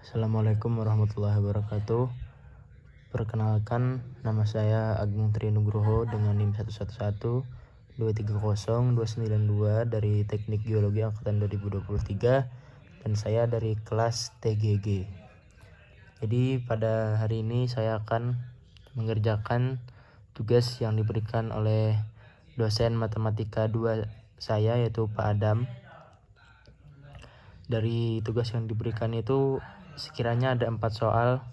Assalamualaikum warahmatullahi wabarakatuh. Perkenalkan, nama saya Agung Trinugroho dengan NIM 111230292 dari Teknik Geologi Angkatan 2023 dan saya dari kelas TGG. Jadi pada hari ini saya akan mengerjakan tugas yang diberikan oleh dosen matematika 2 saya, yaitu Pak Adam. Dari tugas yang diberikan itu sekiranya ada 4 soal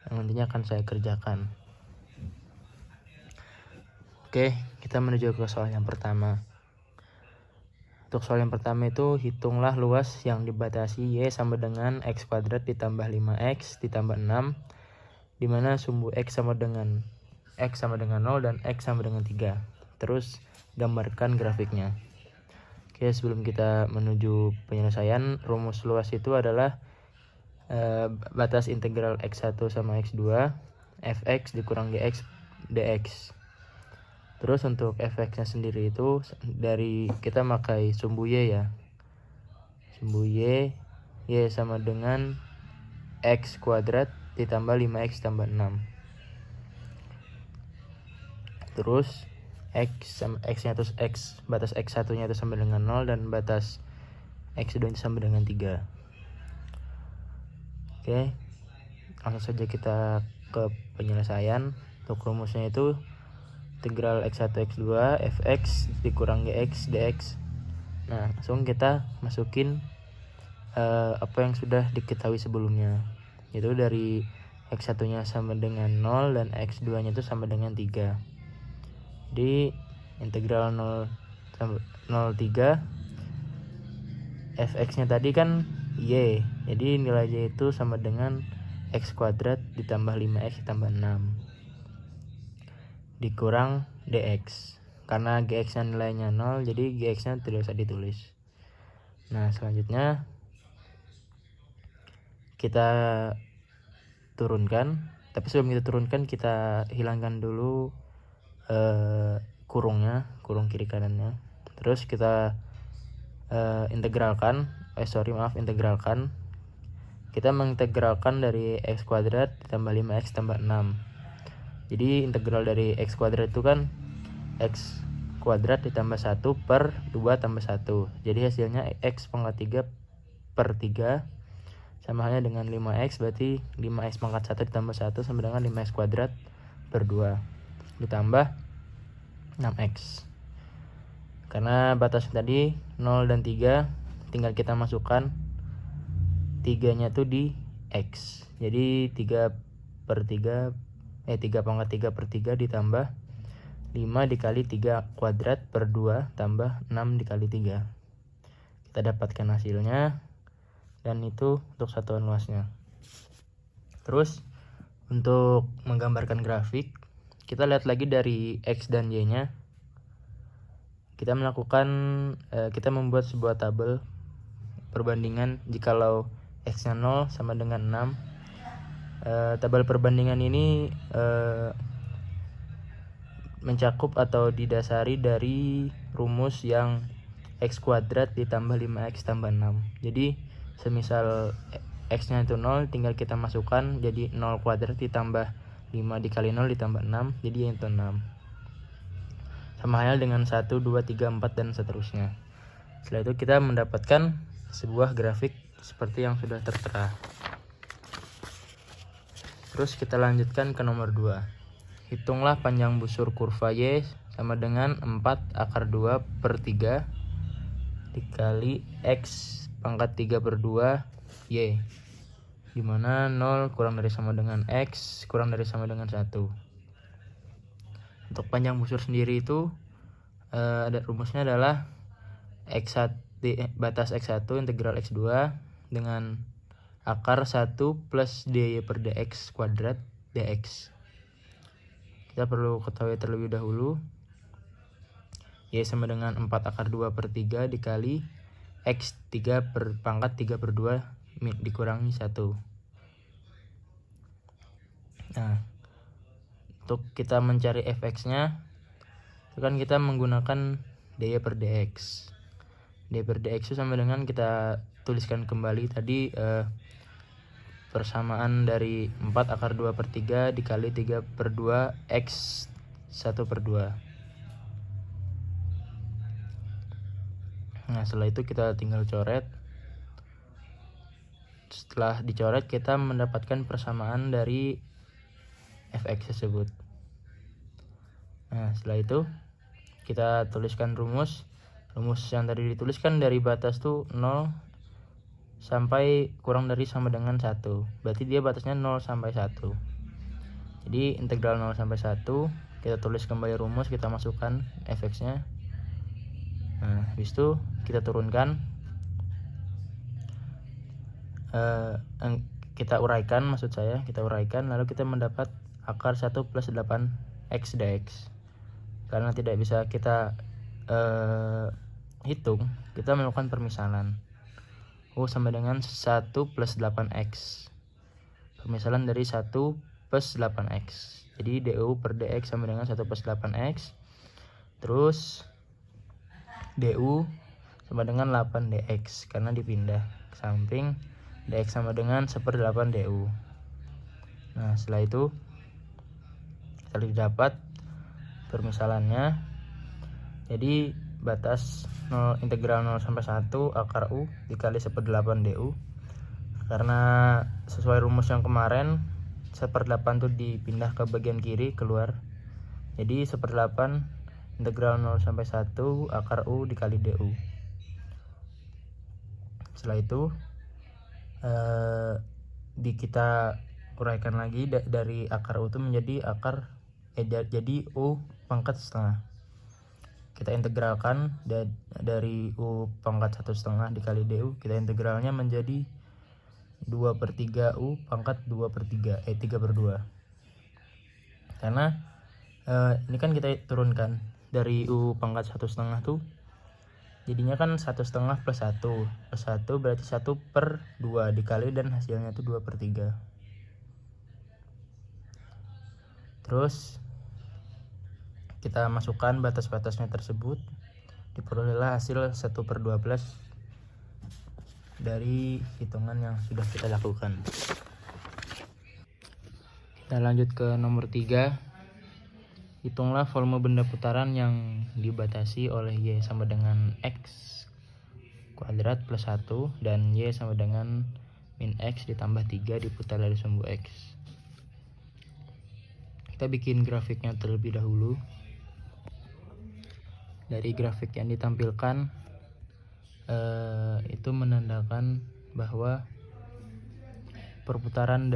yang nantinya akan saya kerjakan. Oke, kita menuju ke soal yang pertama. Untuk soal yang pertama itu, hitunglah luas yang dibatasi Y sama dengan X kuadrat ditambah 5X ditambah 6, dimana sumbu X sama dengan 0 dan X sama dengan 3. Terus gambarkan grafiknya. Oke, sebelum kita menuju penyelesaian, rumus luas itu adalah batas integral X1 sama X2 fx dikurang gx dx. Terus untuk fx-nya sendiri itu dari kita pakai sumbu y ya. Sumbu y sama dengan x kuadrat ditambah 5x tambah 6. Terus x-nya itu batas x1-nya itu sama dengan 0 dan batas x2 itu sama dengan 3. Oke, langsung saja kita ke penyelesaian. Untuk rumusnya itu integral x1 x2 fx dikurang gx dx. Nah, langsung kita masukin apa yang sudah diketahui sebelumnya, yaitu dari x1-nya sama dengan 0 dan x2-nya itu sama dengan 3. Jadi integral 0,3 fx-nya tadi kan y, jadi nilai y itu sama dengan x kuadrat ditambah 5x tambah 6 dikurang dx. Karena gx-nya nilainya 0, jadi gx-nya tidak usah ditulis. Nah, selanjutnya kita turunkan, tapi sebelum kita turunkan kita hilangkan dulu kurung kiri kanannya. Terus kita integralkan. Kita mengintegralkan dari x kuadrat ditambah 5x tambah 6. Jadi integral dari x kuadrat itu kan x kuadrat ditambah 1 per 2 tambah 1. Jadi hasilnya x pangkat 3 per 3 sama halnya dengan 5x, berarti 5x pangkat 1 ditambah 1 sama dengan 5x kuadrat per 2 ditambah 6x. Karena batas tadi 0 dan 3, tinggal kita masukkan 3-nya tuh di x. Jadi 3 pangkat 3 per 3 ditambah 5 dikali 3 kuadrat per 2 tambah 6 dikali 3. Kita dapatkan hasilnya, dan itu untuk satuan luasnya. Terus untuk menggambarkan grafik, kita lihat lagi dari x dan y-nya. Kita membuat sebuah tabel perbandingan jikalau x-nya 0 sama dengan 6. Tabel perbandingan ini mencakup atau didasari dari rumus yang x kuadrat ditambah 5x tambah 6. Jadi semisal x-nya itu 0, tinggal kita masukkan jadi 0 kuadrat ditambah 5 dikali 0 ditambah 6, jadi itu 6. Sama halnya dengan 1, 2, 3, 4 dan seterusnya. Setelah itu kita mendapatkan sebuah grafik seperti yang sudah tertera. Terus kita lanjutkan ke nomor 2. Hitunglah panjang busur kurva Y sama dengan 4 akar 2 per 3 dikali X pangkat 3 per 2 Y, dimana 0 kurang dari sama dengan X kurang dari sama dengan 1. Untuk panjang busur sendiri itu ada rumusnya adalah batas X1 integral X2 dengan akar 1 plus dy per dx kuadrat dx. Kita perlu ketahui terlebih dahulu y sama dengan 4 akar 2 per 3 dikali x 3 per pangkat 3 per 2 dikurangi 1. Nah, untuk kita mencari fx-nya itu kan kita menggunakan dy per dx. dy per dx itu sama dengan, kita tuliskan kembali tadi persamaan dari 4 akar 2/3 dikali 3/2 X 1/2. Nah, setelah itu kita tinggal coret. Setelah dicoret, kita mendapatkan persamaan dari fx tersebut. Nah, setelah itu kita tuliskan rumus yang tadi dituliskan dari batas tuh 0 sampai kurang dari sama dengan 1. Berarti dia batasnya 0 sampai 1. Jadi integral 0 sampai 1, kita tulis kembali rumus, kita masukkan fx-nya. Nah, habis itu kita turunkan, kita uraikan, lalu kita mendapat akar 1 plus 8 x dx. Karena tidak bisa kita hitung, kita melakukan permisalan. U sama dengan 1 plus 8x. Permisalan dari 1 plus 8x. Jadi du per dx sama dengan 1 plus 8x. Terus du sama dengan 8 dx karena dipindah ke samping. Dx sama dengan 1/8 du. Nah, setelah itu kita dapat permisalannya. Jadi batas integral 0 sampai 1 akar u dikali 1/8 du. Karena sesuai rumus yang kemarin 1/8 itu dipindah ke bagian kiri keluar. Jadi 1/8 integral 0 sampai 1 akar u dikali du. Setelah itu kita uraikan lagi dari akar u itu menjadi jadi u pangkat setengah. Kita integralkan dari u pangkat 1/2 dikali du, kita integralnya menjadi 2/3 u pangkat 2/3 3/2. Karena ini kan kita turunkan dari u pangkat 1/2 tuh jadinya kan 1/2 plus 1 berarti 1/2 dikali dan hasilnya itu 2/3. Terus kita masukkan batas-batasnya tersebut, diperolehlah hasil 1/12 dari hitungan yang sudah kita lakukan. Kita lanjut ke nomor 3. Hitunglah volume benda putaran yang dibatasi oleh Y sama dengan X kuadrat plus 1 dan Y sama dengan min X ditambah 3 diputar dari sumbu X. Kita bikin grafiknya terlebih dahulu. Dari grafik yang ditampilkan itu menandakan bahwa perputaran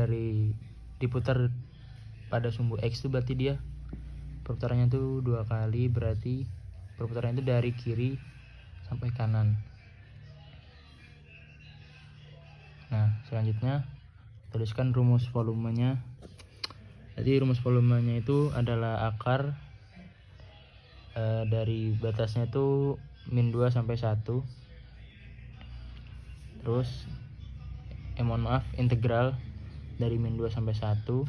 diputar pada sumbu X itu berarti dia perputarannya itu 2 kali, berarti perputarannya itu dari kiri sampai kanan. Nah, selanjutnya tuliskan rumus volumenya. Jadi rumus volumenya itu adalah akar dari batasnya itu min 2 sampai 1. Terus integral dari min 2 sampai 1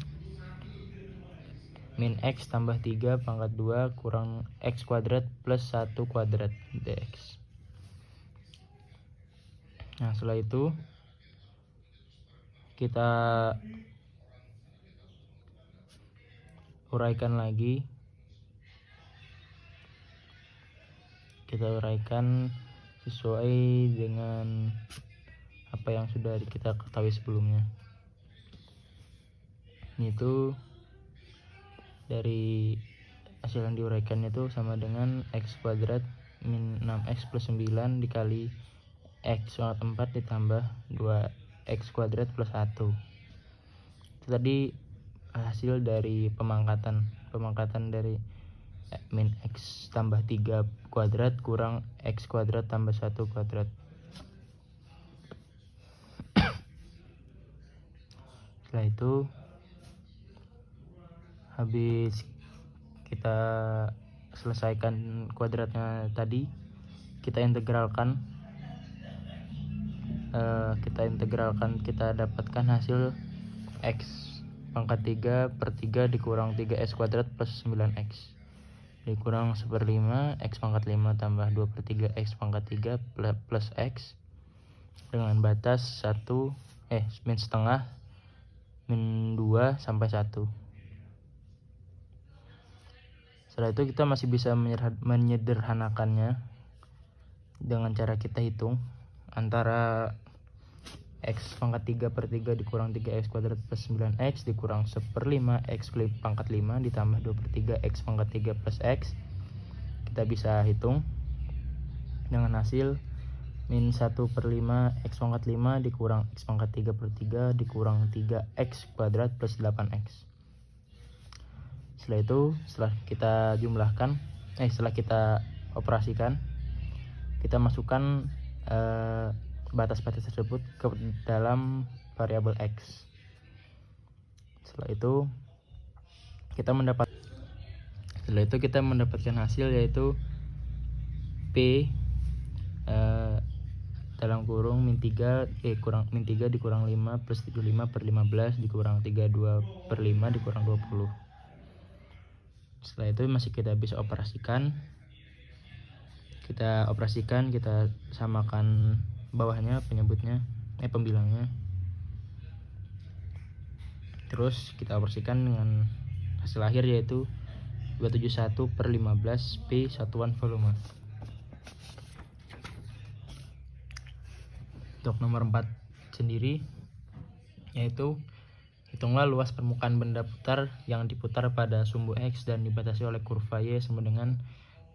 min X tambah 3 pangkat 2 kurang X kuadrat plus 1 kuadrat dx. Nah, setelah itu kita uraikan lagi. Kita uraikan sesuai dengan apa yang sudah kita ketahui sebelumnya. Itu dari hasil yang diuraikan itu sama dengan X kuadrat min 6X plus 9 dikali X pangkat 4 ditambah 2X kuadrat plus 1. Itu tadi hasil dari pemangkatan dari min X tambah 3 kuadrat kurang X kuadrat tambah 1 kuadrat. Setelah itu habis kita selesaikan kuadratnya tadi, kita integralkan, kita dapatkan hasil X pangkat 3/3 dikurang 3x kuadrat plus 9x dikurang 1/5 X pangkat 5 tambah 2/3 X pangkat 3 plus X dengan batas min setengah min 2 sampai 1. Setelah itu kita masih bisa menyederhanakannya dengan cara kita hitung antara x pangkat 3 per 3 dikurang 3x kuadrat plus 9x dikurang 1/5 x pangkat 5 ditambah 2 per 3 x pangkat 3 plus x. Kita bisa hitung dengan hasil min 1/5 x pangkat 5 dikurang x pangkat 3 per 3 dikurang 3x kuadrat plus 8x. Setelah itu, setelah kita jumlahkan, setelah kita operasikan, kita masukkan batas-batas tersebut ke dalam variabel x. Setelah itu kita mendapatkan hasil yaitu p dalam kurung min 3 dikurang 5 plus 75 per 15 dikurang 32 per 5 dikurang 20. Setelah itu masih kita bisa operasikan. Kita samakan bawahnya pembilangnya. Terus kita operasikan dengan hasil akhir yaitu 271 per 15 P satuan volume. Untuk nomor 4 sendiri yaitu hitunglah luas permukaan benda putar yang diputar pada sumbu X dan dibatasi oleh kurva Y sama dengan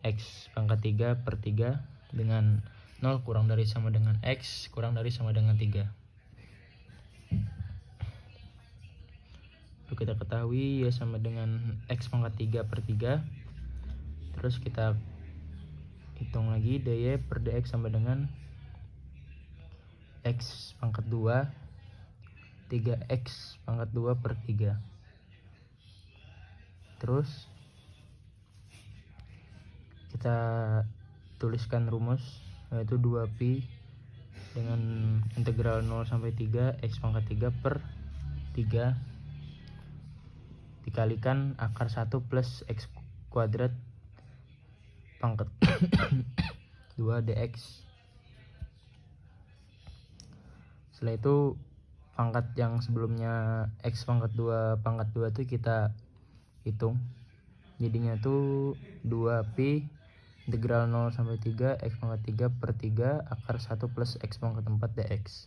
X pangkat 3 per 3 dengan 0 kurang dari sama dengan X kurang dari sama dengan 3. Lalu kita ketahui Y sama dengan X pangkat 3 per 3. Terus kita hitung lagi dy per dx sama dengan X pangkat 2 3x pangkat 2 per 3. Terus kita tuliskan rumus yaitu 2pi dengan integral 0 sampai 3 x pangkat 3 per 3 dikalikan akar 1 plus x kuadrat pangkat 2 dx. Setelah itu pangkat yang sebelumnya x pangkat 2 itu kita hitung, jadinya tuh 2pi integral 0 sampai 3 x pangkat 3 per 3 akar 1 plus x pangkat 4 dx.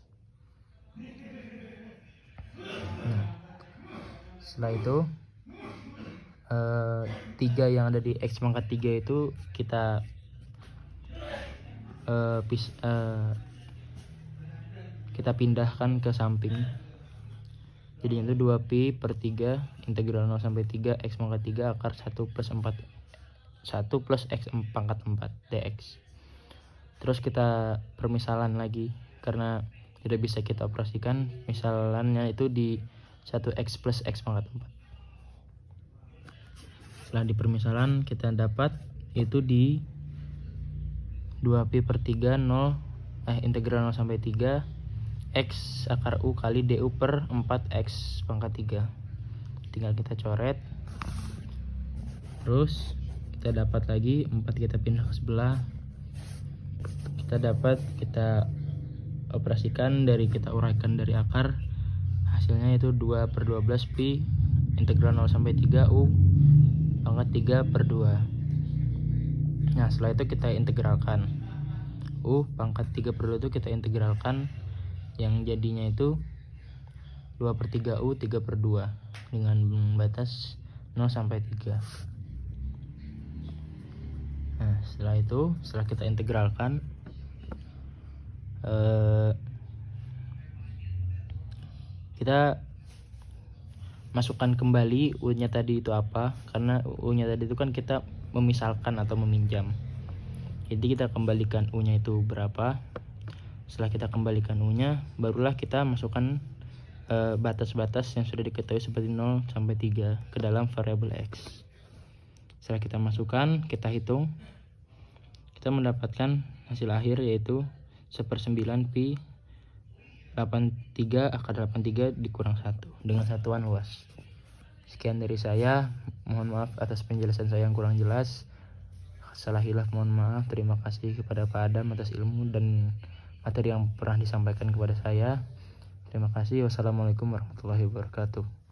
Setelah itu 3 yang ada di x pangkat 3 itu kita pindahkan ke samping. Jadi itu 2pi per 3 integral 0 sampai 3 x pangkat 3 akar 1 plus x pangkat 4 dx. Terus kita permisalan lagi karena tidak bisa kita operasikan, misalannya itu di 1x plus x pangkat 4. Setelah dipermisalan kita dapat itu di 2pi per 3 integral 0 sampai 3 x akar u kali du per 4x pangkat 3. Tinggal kita coret. Terus kita dapat lagi 4 kita pindah ke sebelah. Kita operasikan kita uraikan dari akar. Hasilnya itu 2 per 12 pi integral 0 sampai 3 u pangkat 3 per 2. Nah setelah itu kita integralkan u pangkat 3 per 2 itu kita integralkan, yang jadinya itu 2 per 3 u 3 per 2 dengan batas 0 sampai 3. Nah setelah kita integralkan kita masukkan kembali u nya tadi itu apa, karena u nya tadi itu kan kita memisalkan atau meminjam, jadi kita kembalikan u nya itu berapa. Setelah kita kembalikan u nya, barulah kita masukkan batas-batas yang sudah diketahui seperti 0 sampai 3 ke dalam variabel x. Setelah kita masukkan, kita hitung, kita mendapatkan hasil akhir yaitu 1/9 pi 83 akar 83 dikurang 1 dengan satuan luas. Sekian dari saya, mohon maaf atas penjelasan saya yang kurang jelas. Salah hilaf mohon maaf. Terima kasih kepada Pak Adam atas ilmu dan materi yang pernah disampaikan kepada saya. Terima kasih. Wassalamualaikum warahmatullahi wabarakatuh.